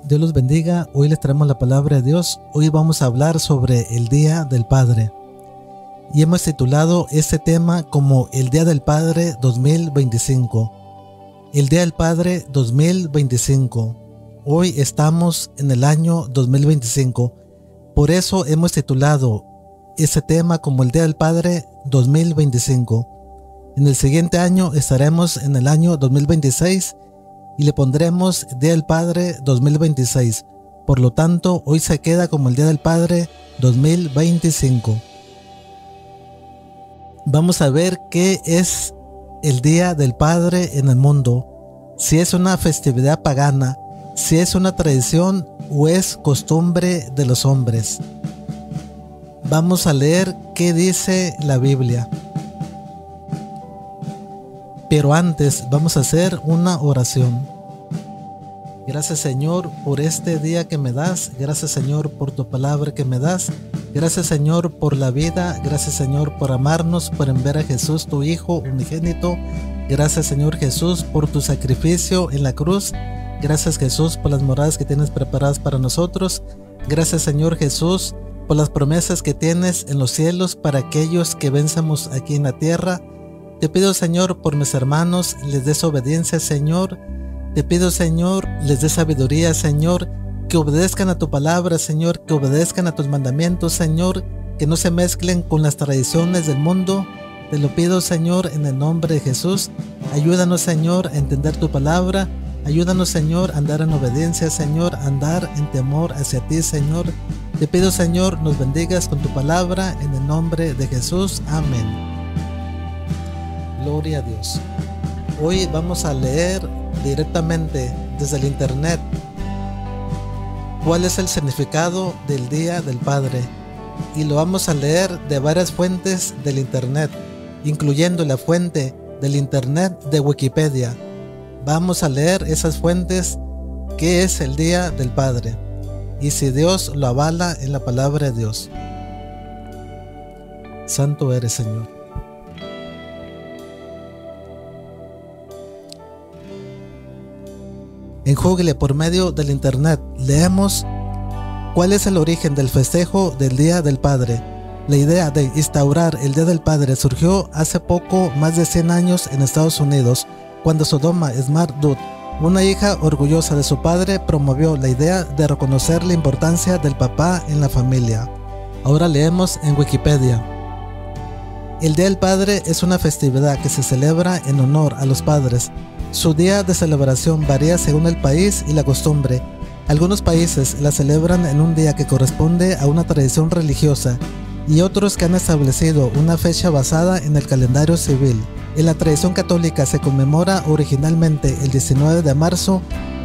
Dios los bendiga. Hoy les traemos la palabra de Dios. Hoy vamos a hablar sobre el Día del Padre. Y hemos titulado este tema como el Día del Padre 2025. El Día del Padre 2025. Hoy estamos en el año 2025. Por eso hemos titulado este tema como el Día del Padre 2025. En el siguiente año estaremos en el año 2026 y le pondremos Día del Padre 2026. Por lo tanto, hoy se queda como el Día del Padre 2025. Vamos a ver qué es el Día del Padre en el mundo. Si es una festividad pagana, si es una tradición o es costumbre de los hombres. Vamos a leer qué dice la Biblia. Pero antes vamos a hacer una oración. Gracias, Señor, por este día que me das. Gracias, Señor, por tu palabra que me das. Gracias, Señor, por la vida. Gracias, Señor, por amarnos, por enviar a Jesús, tu Hijo unigénito. Gracias, Señor Jesús, por tu sacrificio en la cruz. Gracias, Jesús, por las moradas que tienes preparadas para nosotros. Gracias, Señor Jesús, por las promesas que tienes en los cielos para aquellos que venzamos aquí en la tierra. Te pido, Señor, por mis hermanos, les des obediencia, Señor. Te pido, Señor, les des sabiduría, Señor, que obedezcan a tu palabra, Señor, que obedezcan a tus mandamientos, Señor, que no se mezclen con las tradiciones del mundo. Te lo pido, Señor, en el nombre de Jesús. Ayúdanos, Señor, a entender tu palabra. Ayúdanos, Señor, a andar en obediencia, Señor, a andar en temor hacia ti, Señor. Te pido, Señor, nos bendigas con tu palabra, en el nombre de Jesús. Amén. Gloria a Dios. Hoy vamos a leer directamente desde el internet cuál es el significado del Día del Padre, y lo vamos a leer de varias fuentes del internet, incluyendo la fuente del internet de Wikipedia. Vamos a leer esas fuentes, qué es el Día del Padre y si Dios lo avala en la palabra de Dios. Santo eres, Señor. En Google, por medio del internet, leemos cuál es el origen del festejo del Día del Padre. La idea de instaurar el Día del Padre surgió hace poco más de 100 años en Estados Unidos, cuando Sodoma Smart Dude, una hija orgullosa de su padre, promovió la idea de reconocer la importancia del papá en la familia. Ahora leemos en Wikipedia. El Día del Padre es una festividad que se celebra en honor a los padres. Su día de celebración varía según el país y la costumbre. Algunos países la celebran en un día que corresponde a una tradición religiosa y otros que han establecido una fecha basada en el calendario civil. En la tradición católica se conmemora originalmente el 19 de marzo,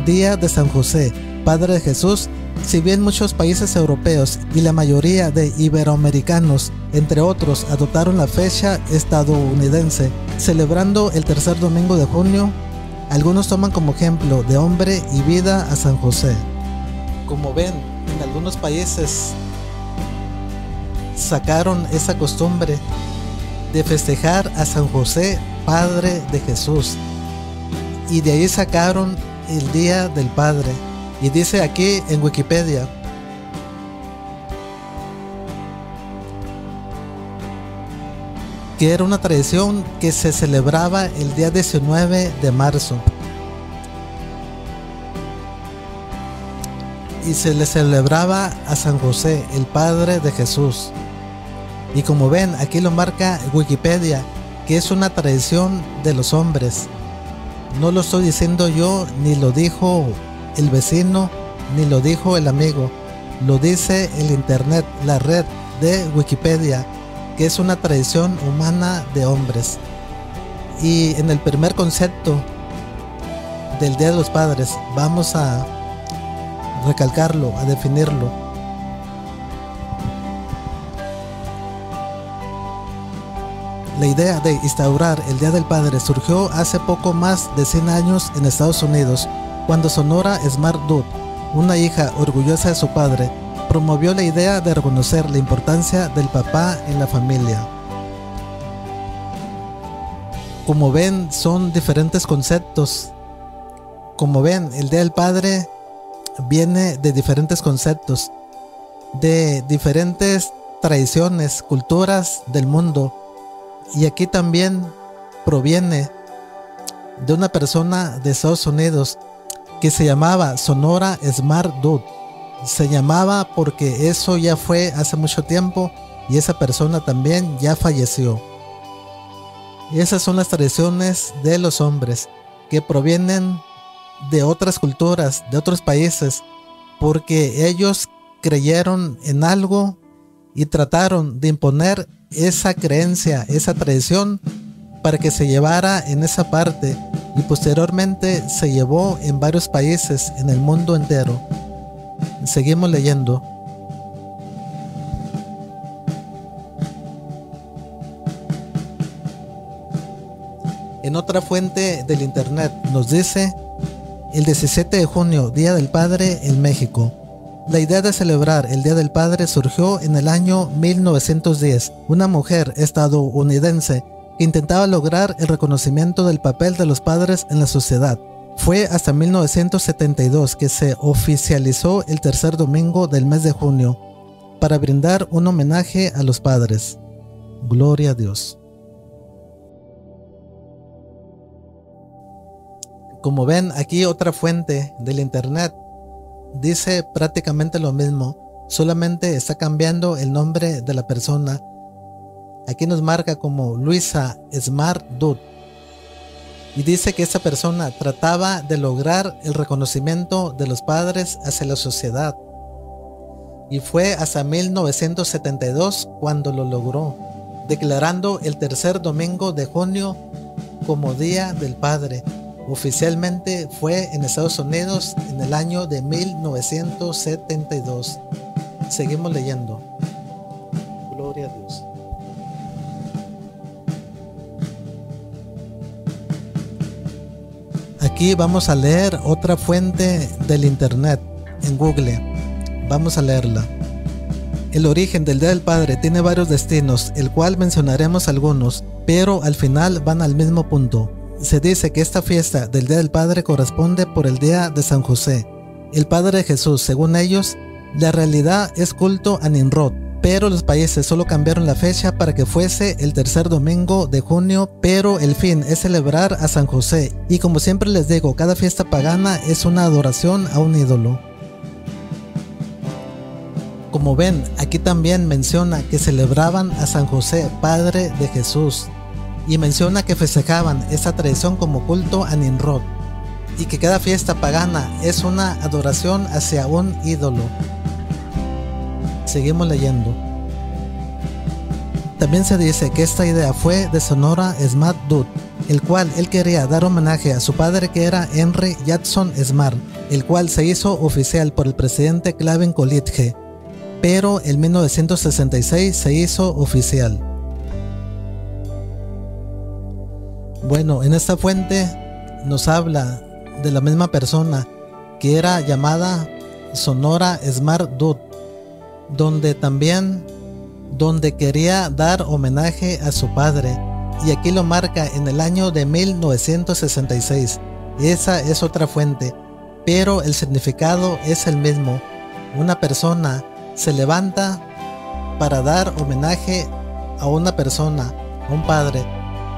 Día de San José, Padre de Jesús. Si bien muchos países europeos y la mayoría de iberoamericanos, entre otros, adoptaron la fecha estadounidense, celebrando el tercer domingo de junio, algunos toman como ejemplo de hombre y vida a San José. Como ven, en algunos países sacaron esa costumbre de festejar a San José, Padre de Jesús, y de ahí sacaron el Día del Padre. Y dice aquí en Wikipedia que era una tradición que se celebraba el día 19 de marzo y se le celebraba a San José, el Padre de Jesús. Y como ven, aquí lo marca Wikipedia, que es una tradición de los hombres. No lo estoy diciendo yo, ni lo dijo el vecino, ni lo dijo el amigo. Lo dice el internet, la red de Wikipedia, que es una tradición humana de hombres. Y en el primer concepto del Día de los Padres, vamos a recalcarlo, a definirlo. La idea de instaurar el Día del Padre surgió hace poco más de 100 años en Estados Unidos, cuando Sonora Smart Dude, una hija orgullosa de su padre, promovió la idea de reconocer la importancia del papá en la familia. Como ven, son diferentes conceptos. Como ven, el Día del Padre viene de diferentes conceptos, de diferentes tradiciones, culturas del mundo. Y aquí también proviene de una persona de Estados Unidos que se llamaba Sonora Smart Dude. Se llamaba porque eso ya fue hace mucho tiempo y esa persona también ya falleció. Y esas son las tradiciones de los hombres que provienen de otras culturas, de otros países, porque ellos creyeron en algo y trataron de imponer esa creencia, esa tradición para que se llevara en esa parte, y posteriormente se llevó en varios países en el mundo entero. Seguimos leyendo. En otra fuente del internet nos dice: el 17 de junio, Día del Padre en México. La idea de celebrar el Día del Padre surgió en el año 1910. Una mujer estadounidense que intentaba lograr el reconocimiento del papel de los padres en la sociedad. Fue hasta 1972 que se oficializó el tercer domingo del mes de junio para brindar un homenaje a los padres. Gloria a Dios. Como ven, aquí otra fuente del internet dice prácticamente lo mismo, solamente está cambiando el nombre de la persona. Aquí nos marca como Luisa Smart Dude y dice que esta persona trataba de lograr el reconocimiento de los padres hacia la sociedad, y fue hasta 1972 cuando lo logró, declarando el tercer domingo de junio como Día del Padre. Oficialmente fue en Estados Unidos en el año de 1972. Seguimos leyendo. Gloria a Dios. Aquí vamos a leer otra fuente del internet en Google. Vamos a leerla. El origen del Día del Padre tiene varios destinos, el cual mencionaremos algunos, pero al final van al mismo punto. Se dice que esta fiesta del Día del Padre corresponde por el día de San José, el padre de Jesús. Según ellos, la realidad es culto a Nimrod, pero los países solo cambiaron la fecha para que fuese el tercer domingo de junio, pero el fin es celebrar a San José. Y como siempre les digo, cada fiesta pagana es una adoración a un ídolo. Como ven, aquí también menciona que celebraban a San José, padre de Jesús, y menciona que festejaban esta tradición como culto a Nimrod, y que cada fiesta pagana es una adoración hacia un ídolo. Seguimos leyendo. También se dice que esta idea fue de Sonora Smart Dude, el cual él quería dar homenaje a su padre, que era Henry Jackson Smart, el cual se hizo oficial por el presidente Calvin Coolidge, pero en 1966 se hizo oficial. Bueno, en esta fuente nos habla de la misma persona que era llamada Sonora Smart Dude, donde quería dar homenaje a su padre, y aquí lo marca en el año de 1966. Esa es otra fuente, pero el significado es el mismo. Una persona se levanta para dar homenaje a una persona, a un padre.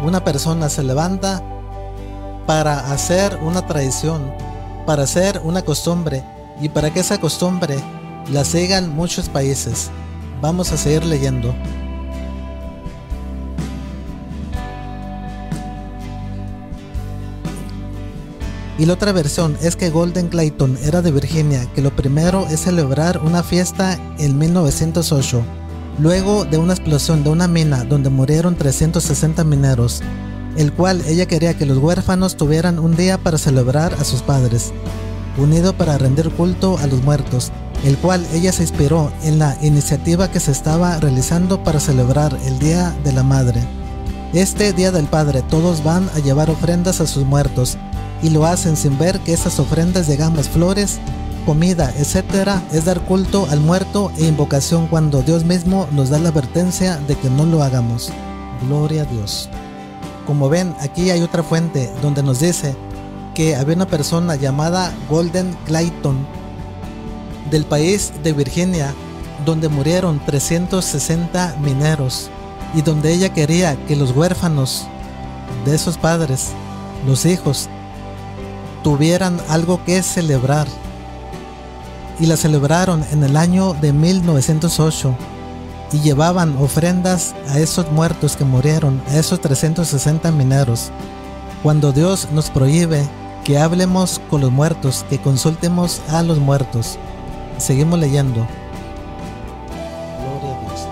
Una persona se levanta para hacer una tradición, para hacer una costumbre, y para que esa costumbre la sigan muchos países. Vamos a seguir leyendo. Y la otra versión es que Golden Clayton era de Virginia, que lo primero es celebrar una fiesta en 1908. Luego de una explosión de una mina donde murieron 360 mineros, el cual ella quería que los huérfanos tuvieran un día para celebrar a sus padres, unido para rendir culto a los muertos, el cual ella se inspiró en la iniciativa que se estaba realizando para celebrar el Día de la Madre. Este Día del Padre todos van a llevar ofrendas a sus muertos, y lo hacen sin ver que esas ofrendas, digamos flores, comida, etcétera, es dar culto al muerto e invocación cuando Dios mismo nos da la advertencia de que no lo hagamos. Gloria a Dios. Como ven, aquí hay otra fuente donde nos dice que había una persona llamada Golden Clayton, del país de Virginia, donde murieron 360 mineros y donde ella quería que los huérfanos de esos padres, los hijos, tuvieran algo que celebrar. Y la celebraron en el año de 1908 y llevaban ofrendas a esos muertos que murieron, a esos 360 mineros. Cuando Dios nos prohíbe que hablemos con los muertos, que consultemos a los muertos. Seguimos leyendo. Gloria a Dios.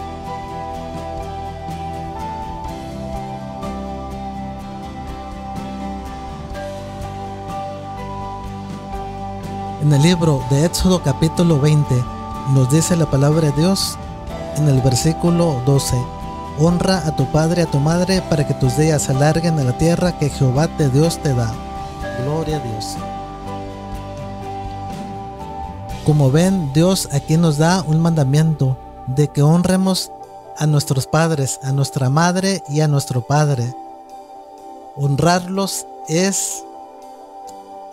En el libro de Éxodo capítulo 20 nos dice la palabra de Dios en el versículo 12: honra a tu padre y a tu madre para que tus días se alarguen en la tierra que Jehová tu Dios te da. Gloria a Dios. Como ven, Dios aquí nos da un mandamiento de que honremos a nuestros padres, a nuestra madre y a nuestro padre. Honrarlos es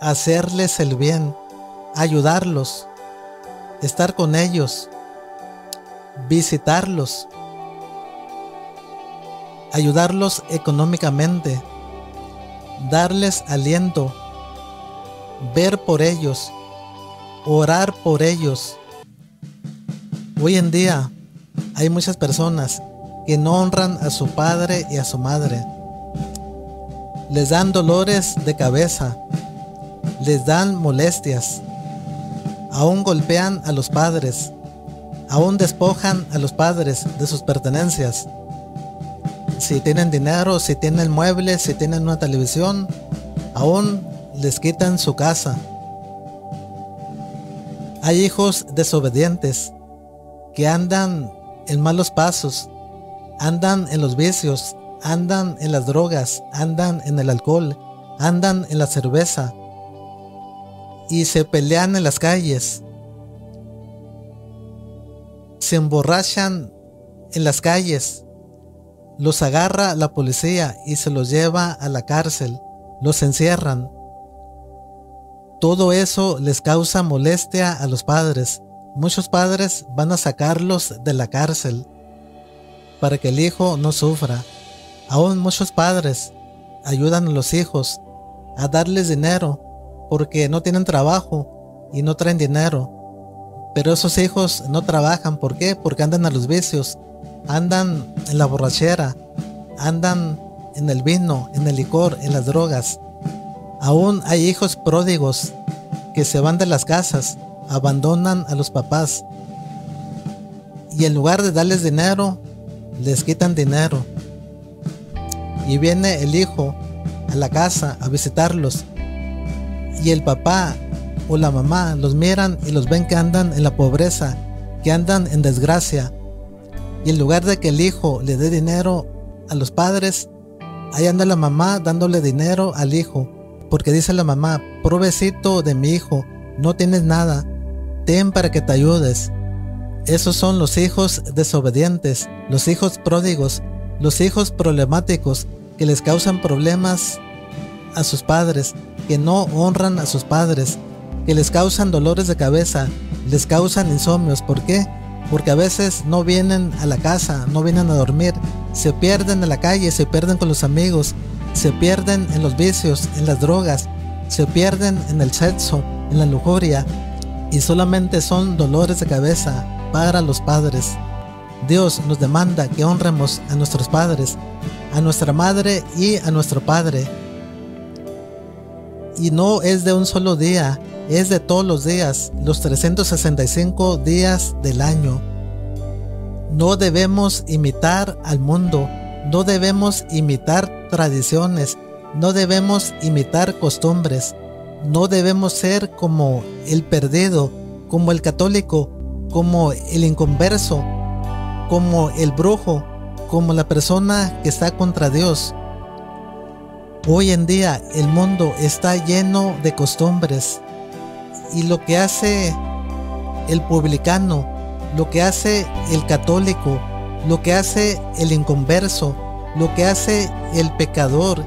hacerles el bien, ayudarlos, estar con ellos, visitarlos, ayudarlos económicamente, darles aliento, ver por ellos, orar por ellos. Hoy en día hay muchas personas que no honran a su padre y a su madre. Les dan dolores de cabeza, les dan molestias, aún golpean a los padres, aún despojan a los padres de sus pertenencias. Si tienen dinero, si tienen muebles, si tienen una televisión, aún les quitan su casa. Hay hijos desobedientes que andan en malos pasos, andan en los vicios, andan en las drogas, andan en el alcohol, andan en la cerveza y se pelean en las calles, se emborrachan en las calles. Los agarra la policía y se los lleva a la cárcel, los encierran. Todo eso les causa molestia a los padres. Muchos padres van a sacarlos de la cárcel para que el hijo no sufra. Aún muchos padres ayudan a los hijos a darles dinero porque no tienen trabajo y no traen dinero. Pero esos hijos no trabajan. ¿Por qué? Porque andan a los vicios. Andan en la borrachera, andan en el vino, en el licor, en las drogas. Aún hay hijos pródigos que se van de las casas, abandonan a los papás y en lugar de darles dinero, les quitan dinero. Y viene el hijo a la casa a visitarlos y el papá o la mamá los miran y los ven que andan en la pobreza, que andan en desgracia. Y en lugar de que el hijo le dé dinero a los padres, ahí anda la mamá dándole dinero al hijo. Porque dice la mamá: pobrecito de mi hijo, no tienes nada, ten para que te ayudes. Esos son los hijos desobedientes, los hijos pródigos, los hijos problemáticos que les causan problemas a sus padres, que no honran a sus padres, que les causan dolores de cabeza, les causan insomnios. ¿Por qué? Porque a veces no vienen a la casa, no vienen a dormir, se pierden en la calle, se pierden con los amigos, se pierden en los vicios, en las drogas, se pierden en el sexo, en la lujuria, y solamente son dolores de cabeza para los padres. Dios nos demanda que honremos a nuestros padres, a nuestra madre y a nuestro padre. Y no es de un solo día, es de todos los días, los 365 días del año. No debemos imitar al mundo, no debemos imitar tradiciones, no debemos imitar costumbres, no debemos ser como el perdido, como el católico, como el inconverso, como el brujo, como la persona que está contra Dios. Hoy en día el mundo está lleno de costumbres y lo que hace el publicano, lo que hace el católico, lo que hace el inconverso, lo que hace el pecador,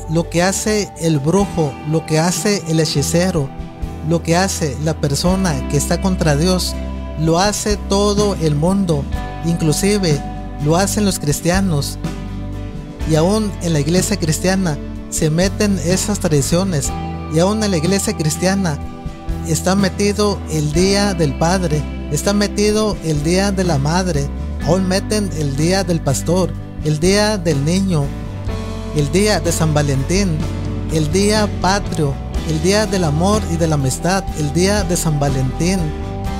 lo que hace el brujo, lo que hace el hechicero, Lo que hace la persona que está contra Dios, lo hace todo el mundo, inclusive lo hacen los cristianos. Y aún en la iglesia cristiana se meten esas tradiciones, y aún en la iglesia cristiana está metido el Día del Padre, está metido el Día de la Madre, aún meten el Día del Pastor, el Día del Niño, el Día de San Valentín, el Día Patrio, el Día del Amor y de la Amistad, el Día de San Valentín.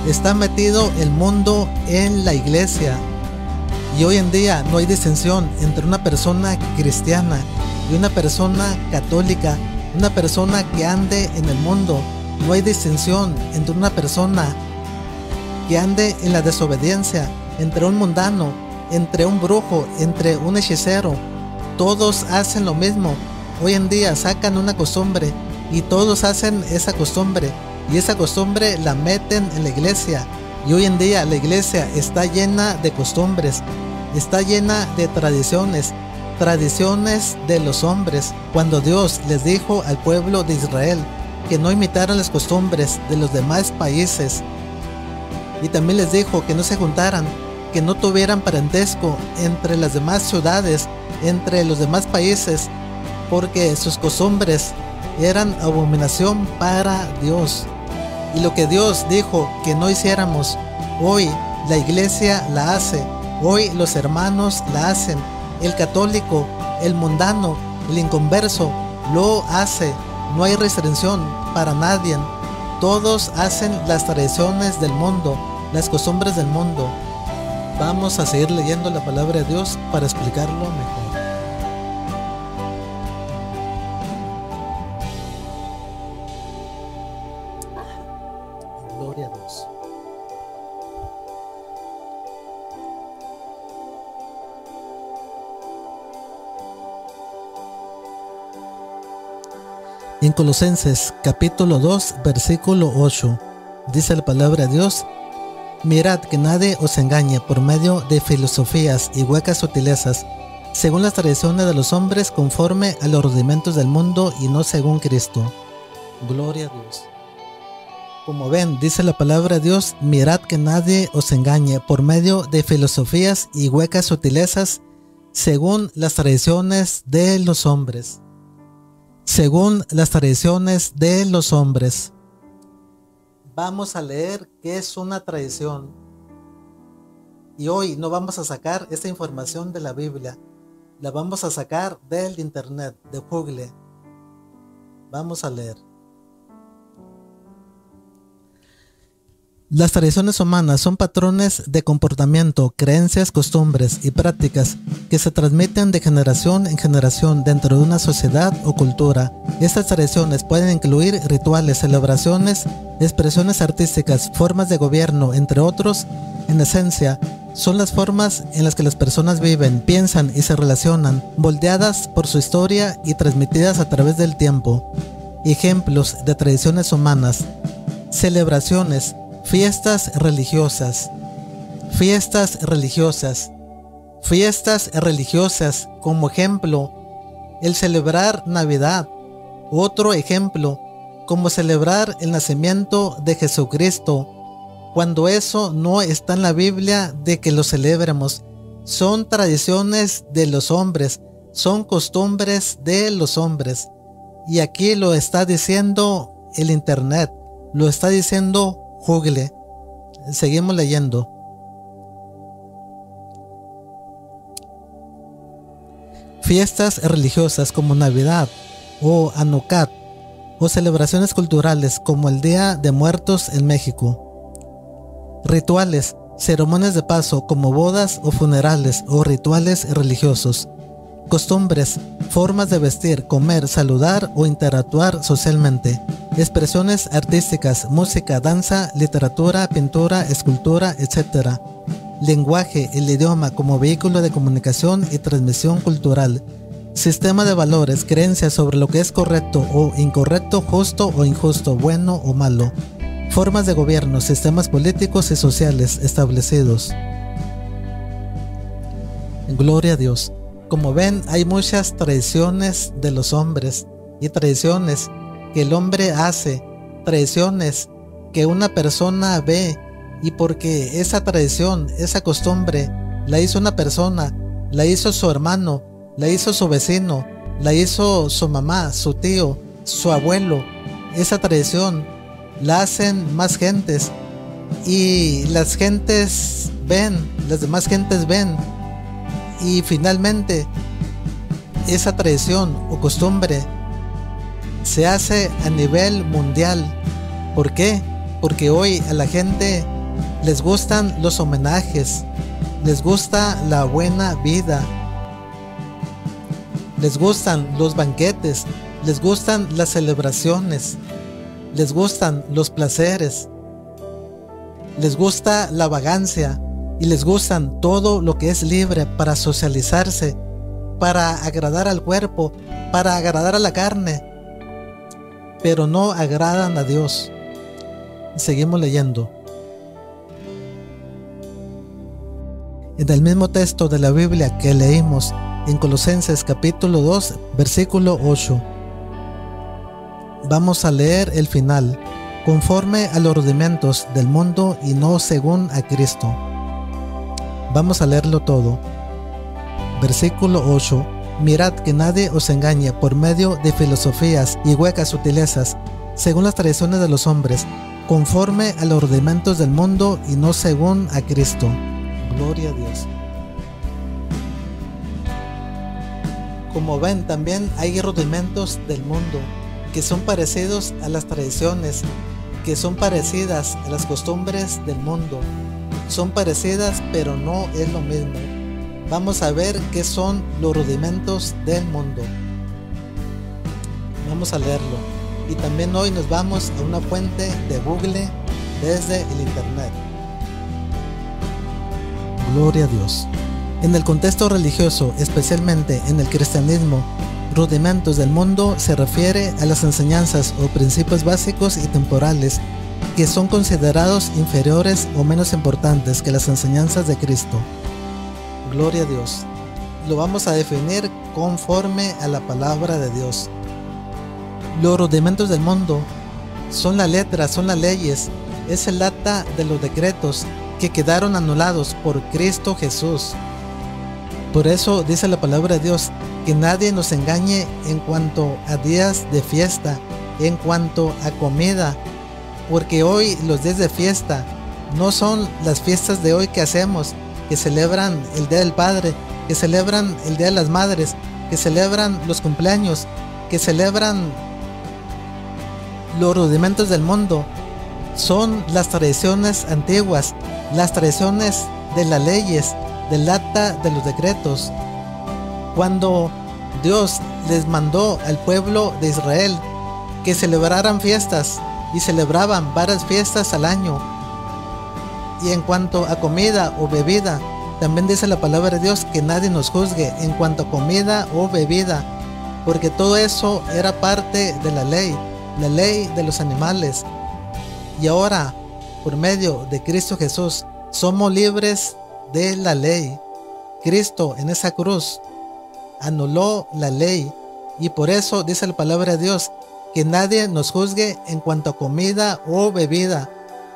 Está metido el mundo en la iglesia. Y hoy en día no hay distinción entre una persona cristiana y una persona católica, una persona que ande en el mundo. No hay distinción entre una persona que ande en la desobediencia, entre un mundano, entre un brujo, entre un hechicero. Todos hacen lo mismo. Hoy en día sacan una costumbre y todos hacen esa costumbre, y esa costumbre la meten en la iglesia. Y hoy en día la iglesia está llena de costumbres, está llena de tradiciones, tradiciones de los hombres, cuando Dios les dijo al pueblo de Israel que no imitaran las costumbres de los demás países. Y también les dijo que no se juntaran, que no tuvieran parentesco entre las demás ciudades, entre los demás países, porque sus costumbres eran abominación para Dios. Y lo que Dios dijo que no hiciéramos, hoy la iglesia la hace, hoy los hermanos la hacen, el católico, el mundano, el inconverso lo hace. No hay restricción para nadie. Todos hacen las tradiciones del mundo, las costumbres del mundo. Vamos a seguir leyendo la palabra de Dios para explicarlo mejor. Gloria a Dios. En Colosenses capítulo 2 versículo 8 dice la palabra de Dios: mirad que nadie os engañe por medio de filosofías y huecas sutilezas, según las tradiciones de los hombres, conforme a los rudimentos del mundo y no según Cristo. Gloria a Dios. Como ven, dice la palabra de Dios: mirad que nadie os engañe por medio de filosofías y huecas sutilezas, según las tradiciones de los hombres. Según las tradiciones de los hombres. Vamos a leer qué es una tradición. Y hoy no vamos a sacar esta información de la Biblia, la vamos a sacar del internet, de Google. Vamos a leer. Las tradiciones humanas son patrones de comportamiento, creencias, costumbres y prácticas que se transmiten de generación en generación dentro de una sociedad o cultura. Estas tradiciones pueden incluir rituales, celebraciones, expresiones artísticas, formas de gobierno, entre otros. En esencia, son las formas en las que las personas viven, piensan y se relacionan, moldeadas por su historia y transmitidas a través del tiempo. Ejemplos de tradiciones humanas: celebraciones, fiestas religiosas, fiestas religiosas, fiestas religiosas, como ejemplo, el celebrar Navidad. Otro ejemplo, como celebrar el nacimiento de Jesucristo, cuando eso no está en la Biblia de que lo celebremos. Son tradiciones de los hombres, son costumbres de los hombres. Y aquí lo está diciendo el internet, lo está diciendo Google. Seguimos leyendo. Fiestas religiosas como Navidad o Hanukkah, o celebraciones culturales como el Día de Muertos en México. Rituales, ceremonias de paso como bodas o funerales o rituales religiosos. Costumbres, formas de vestir, comer, saludar o interactuar socialmente. Expresiones artísticas, música, danza, literatura, pintura, escultura, etc. Lenguaje, el idioma como vehículo de comunicación y transmisión cultural. Sistema de valores, creencias sobre lo que es correcto o incorrecto, justo o injusto, bueno o malo. Formas de gobierno, sistemas políticos y sociales establecidos. Gloria a Dios. Como ven, hay muchas tradiciones de los hombres y tradiciones que el hombre hace, tradiciones que una persona ve, y porque esa tradición, esa costumbre, la hizo una persona, la hizo su hermano, la hizo su vecino, la hizo su mamá, su tío, su abuelo, esa tradición la hacen más gentes, y las gentes ven, las demás gentes ven, y finalmente esa tradición o costumbre se hace a nivel mundial. ¿Por qué? Porque hoy a la gente les gustan los homenajes, les gusta la buena vida, les gustan los banquetes, les gustan las celebraciones, les gustan los placeres, les gusta la vagancia y les gustan todo lo que es libre para socializarse, para agradar al cuerpo, para agradar a la carne, pero no agradan a Dios. Seguimos leyendo. En el mismo texto de la Biblia que leímos en Colosenses capítulo 2, versículo 8. Vamos a leer el final. Conforme a los rudimentos del mundo y no según a Cristo. Vamos a leerlo todo. Versículo 8. Mirad que nadie os engañe por medio de filosofías y huecas sutilezas, según las tradiciones de los hombres, conforme a los rudimentos del mundo y no según a Cristo. Gloria a Dios. Como ven, también hay rudimentos del mundo que son parecidos a las tradiciones, que son parecidas a las costumbres del mundo. Son parecidas, pero no es lo mismo. Vamos a ver qué son los rudimentos del mundo. Vamos a leerlo. Y también hoy nos vamos a una fuente de Google desde el internet. Gloria a Dios. En el contexto religioso, especialmente en el cristianismo, rudimentos del mundo se refiere a las enseñanzas o principios básicos y temporales que son considerados inferiores o menos importantes que las enseñanzas de Cristo. Gloria a Dios. Lo vamos a definir conforme a la palabra de Dios. Los rudimentos del mundo son la letra, son las leyes, es el acta de los decretos que quedaron anulados por Cristo Jesús. Por eso dice la palabra de Dios que nadie nos engañe en cuanto a días de fiesta, en cuanto a comida, porque hoy los días de fiesta no son las fiestas de hoy que hacemos, que celebran el Día del Padre, que celebran el Día de las Madres, que celebran los cumpleaños, que celebran los rudimentos del mundo. Son las tradiciones antiguas, las tradiciones de las leyes, del acta de los decretos. Cuando Dios les mandó al pueblo de Israel que celebraran fiestas, y celebraban varias fiestas al año. Y en cuanto a comida o bebida, también dice la palabra de Dios que nadie nos juzgue en cuanto a comida o bebida, porque todo eso era parte de la ley de los animales. Y ahora, por medio de Cristo Jesús, somos libres de la ley. Cristo en esa cruz anuló la ley, y por eso dice la palabra de Dios que nadie nos juzgue en cuanto a comida o bebida,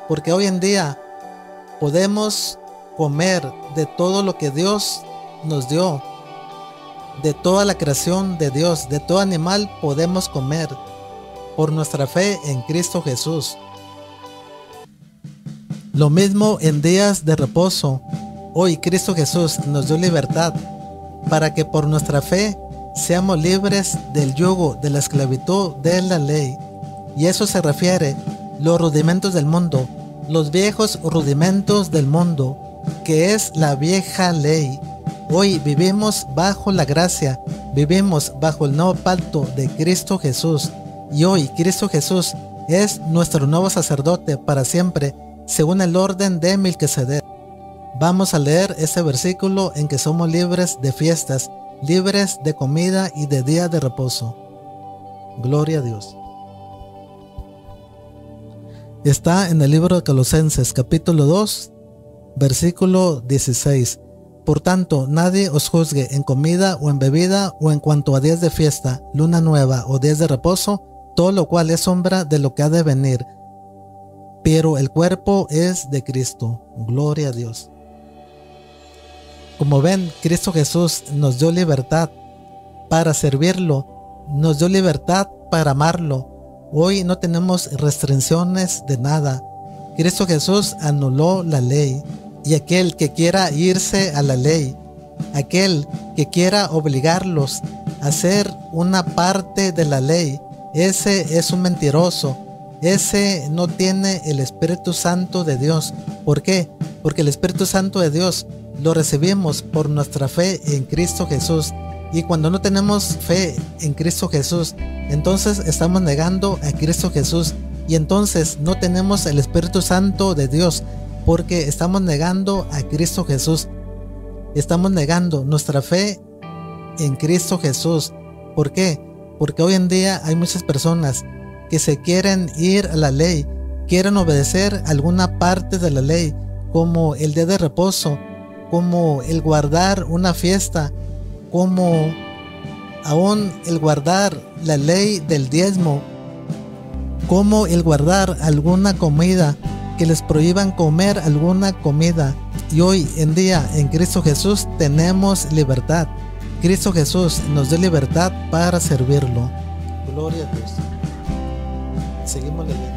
porque hoy en día podemos comer de todo lo que Dios nos dio, de toda la creación de Dios, de todo animal podemos comer por nuestra fe en Cristo Jesús. Lo mismo en días de reposo. Hoy Cristo Jesús nos dio libertad para que por nuestra fe seamos libres del yugo de la esclavitud de la ley. Y eso se refiere los rudimentos del mundo, los viejos rudimentos del mundo, que es la vieja ley. Hoy vivimos bajo la gracia, vivimos bajo el nuevo pacto de Cristo Jesús, y hoy Cristo Jesús es nuestro nuevo sacerdote para siempre, según el orden de Melquisedec. Vamos a leer ese versículo en que somos libres de fiestas, libres de comida y de día de reposo. Gloria a Dios. Está en el libro de Colosenses capítulo 2, versículo 16. Por tanto, nadie os juzgue en comida o en bebida o en cuanto a días de fiesta, luna nueva o días de reposo, todo lo cual es sombra de lo que ha de venir, pero el cuerpo es de Cristo. Gloria a Dios. Como ven, Cristo Jesús nos dio libertad para servirlo, nos dio libertad para amarlo. Hoy no tenemos restricciones de nada. Cristo Jesús anuló la ley, y aquel que quiera irse a la ley, aquel que quiera obligarlos a ser una parte de la ley, ese es un mentiroso. Ese no tiene el Espíritu Santo de Dios. ¿Por qué? Porque el Espíritu Santo de Dios lo recibimos por nuestra fe en Cristo Jesús. Y cuando no tenemos fe en Cristo Jesús, entonces estamos negando a Cristo Jesús. Y entonces no tenemos el Espíritu Santo de Dios, porque estamos negando a Cristo Jesús. Estamos negando nuestra fe en Cristo Jesús. ¿Por qué? Porque hoy en día hay muchas personas que se quieren ir a la ley, quieren obedecer alguna parte de la ley, como el día de reposo, como el guardar una fiesta, como aún el guardar la ley del diezmo, como el guardar alguna comida, que les prohíban comer alguna comida. Y hoy en día en Cristo Jesús tenemos libertad. Cristo Jesús nos dio libertad para servirlo. Gloria a Dios. Seguimos leyendo.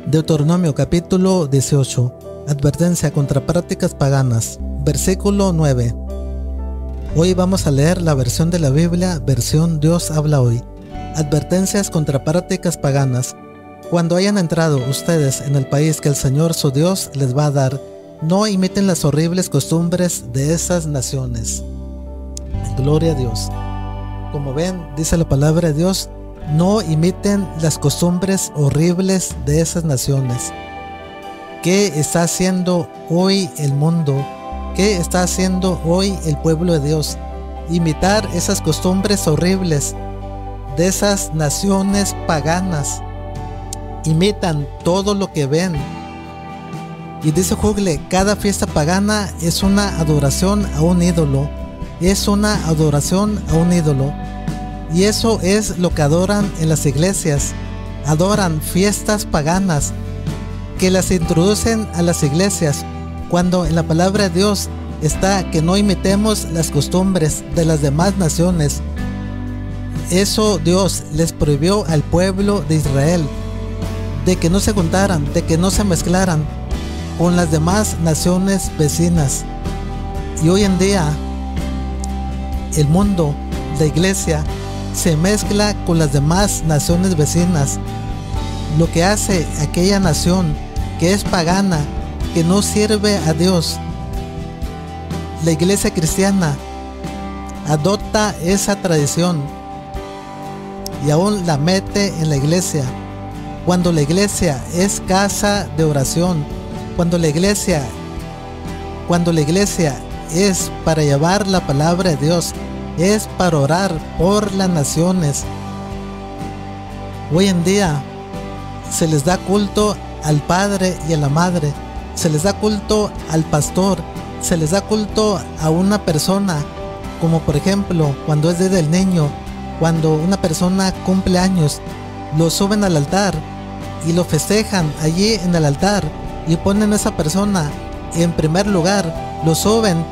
Deuteronomio capítulo 18. Advertencia contra prácticas paganas. Versículo 9. Hoy vamos a leer la versión de la Biblia, versión Dios habla hoy. Advertencias contra prácticas paganas. Cuando hayan entrado ustedes en el país que el Señor su Dios les va a dar, no imiten las horribles costumbres de esas naciones. Gloria a Dios. Como ven, dice la palabra de Dios, no imiten las costumbres horribles de esas naciones. ¿Qué está haciendo hoy el mundo? ¿Qué está haciendo hoy el pueblo de Dios? Imitar esas costumbres horribles de esas naciones paganas. Imitan todo lo que ven. Y dice Hugle, cada fiesta pagana es una adoración a un ídolo. Es una adoración a un ídolo. Y eso es lo que adoran en las iglesias. Adoran fiestas paganas que las introducen a las iglesias, cuando en la palabra de Dios está que no imitemos las costumbres de las demás naciones. Eso Dios les prohibió al pueblo de Israel, de que no se juntaran, de que no se mezclaran con las demás naciones vecinas. Y hoy en día el mundo, la iglesia, se mezcla con las demás naciones vecinas, lo que hace aquella nación que es pagana, que no sirve a Dios. La iglesia cristiana adopta esa tradición y aún la mete en la iglesia, cuando la iglesia es casa de oración, cuando la iglesia es para llevar la palabra de Dios, es para orar por las naciones. Hoy en día se les da culto al padre y a la madre, se les da culto al pastor, se les da culto a una persona, como por ejemplo cuando es día del niño, cuando una persona cumple años, lo suben al altar y lo festejan allí en el altar y ponen a esa persona en primer lugar, lo suben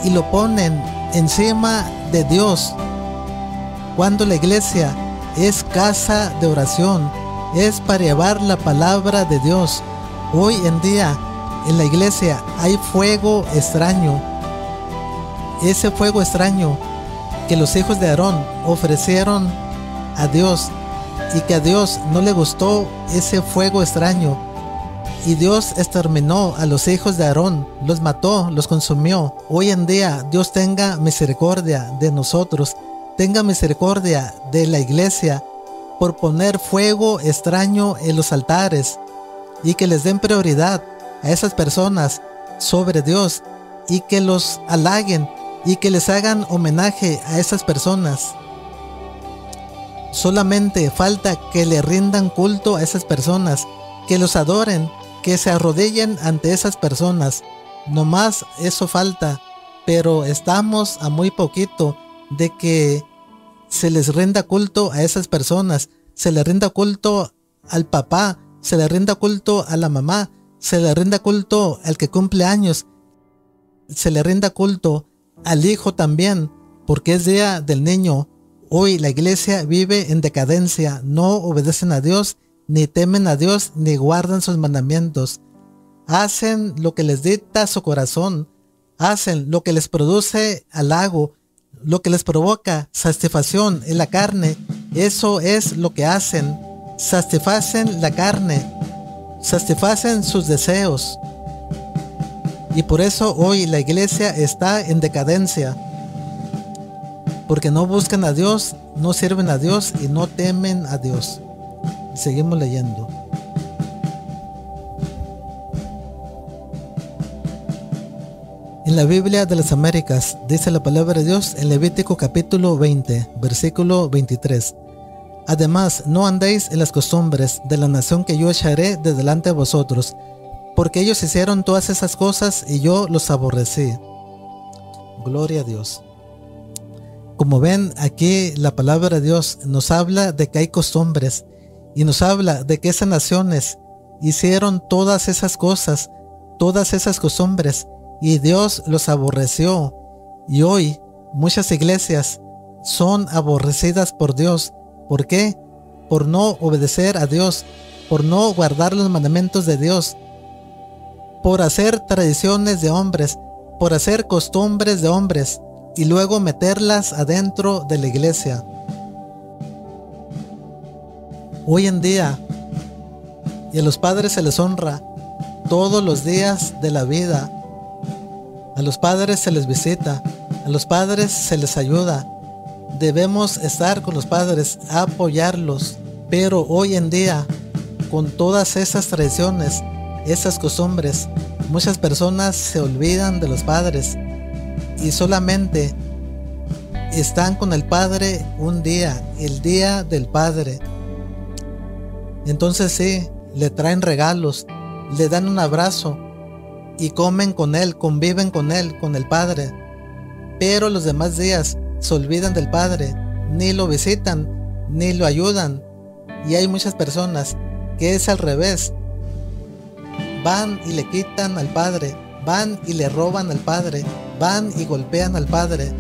y lo ponen encima de Dios, cuando la iglesia es casa de oración, es para llevar la palabra de Dios. Hoy en día en la iglesia hay fuego extraño, ese fuego extraño que los hijos de Aarón ofrecieron a Dios, y que a Dios no le gustó ese fuego extraño, y Dios exterminó a los hijos de Aarón, los mató, los consumió. Hoy en día Dios tenga misericordia de nosotros, tenga misericordia de la iglesia por poner fuego extraño en los altares, y que les den prioridad a esas personas sobre Dios, y que los halaguen y que les hagan homenaje a esas personas. Solamente falta que le rindan culto a esas personas, que los adoren, que se arrodillen ante esas personas. Nomás eso falta, pero estamos a muy poquito de que se les rinda culto a esas personas, se le rinda culto al papá, se le rinda culto a la mamá, se le rinda culto al que cumple años, se le rinda culto al hijo también, porque es día del niño. Hoy la iglesia vive en decadencia, no obedecen a Dios, ni temen a Dios, ni guardan sus mandamientos. Hacen lo que les dicta su corazón, hacen lo que les produce halago, lo que les provoca satisfacción en la carne. Eso es lo que hacen, satisfacen la carne, satisfacen sus deseos. Y por eso hoy la iglesia está en decadencia, porque no buscan a Dios, no sirven a Dios y no temen a Dios. Seguimos leyendo. En la Biblia de las Américas dice la palabra de Dios en Levítico capítulo 20, versículo 23. Además, no andéis en las costumbres de la nación que yo echaré de delante de vosotros, porque ellos hicieron todas esas cosas y yo los aborrecí. Gloria a Dios. Como ven, aquí la palabra de Dios nos habla de que hay costumbres y nos habla de que esas naciones hicieron todas esas cosas, todas esas costumbres, y Dios los aborreció. Y hoy muchas iglesias son aborrecidas por Dios. ¿Por qué? Por no obedecer a Dios, por no guardar los mandamientos de Dios, por hacer tradiciones de hombres, por hacer costumbres de hombres y luego meterlas adentro de la iglesia. Hoy en día, y a los padres se les honra todos los días de la vida. A los padres se les visita, a los padres se les ayuda. Debemos estar con los padres, apoyarlos. Pero hoy en día, con todas esas tradiciones, esas costumbres, muchas personas se olvidan de los padres y solamente están con el padre un día, el día del padre. Entonces sí, le traen regalos, le dan un abrazo y comen con él, conviven con él, con el padre. Pero los demás días se olvidan del padre, ni lo visitan, ni lo ayudan. Y hay muchas personas que es al revés. Van y le quitan al padre, van y le roban al padre, van y golpean al padre.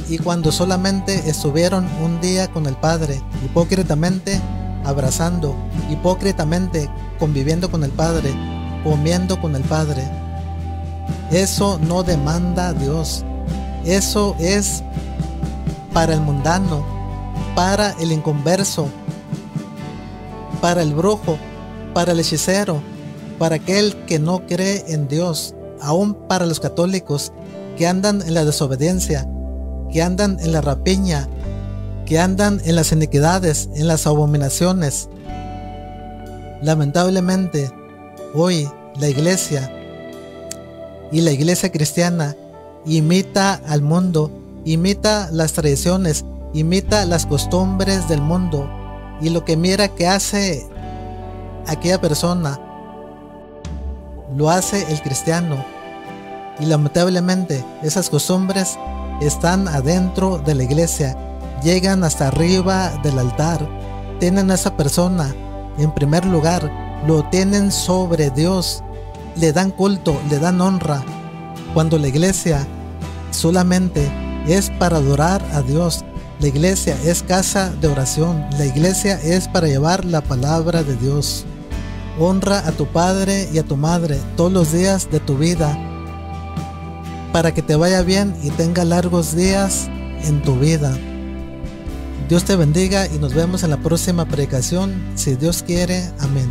Y cuando solamente estuvieron un día con el padre, hipócritamente abrazando, hipócritamente conviviendo con el padre, comiendo con el padre. Eso no demanda a Dios. Eso es para el mundano, para el inconverso, para el brujo, para el hechicero, para aquel que no cree en Dios, aún para los católicos que andan en la desobediencia, que andan en la rapiña, que andan en las iniquidades, en las abominaciones. Lamentablemente, hoy la iglesia y la iglesia cristiana imita al mundo, imita las tradiciones, imita las costumbres del mundo, y lo que mira que hace aquella persona lo hace el cristiano. Y lamentablemente esas costumbres están adentro de la iglesia, llegan hasta arriba del altar, tienen a esa persona en primer lugar, lo tienen sobre Dios, le dan culto, le dan honra, cuando la iglesia solamente es para adorar a Dios. La iglesia es casa de oración, la iglesia es para llevar la palabra de Dios. Honra a tu padre y a tu madre todos los días de tu vida, para que te vaya bien y tenga largos días en tu vida. Dios te bendiga y nos vemos en la próxima predicación, si Dios quiere. Amén.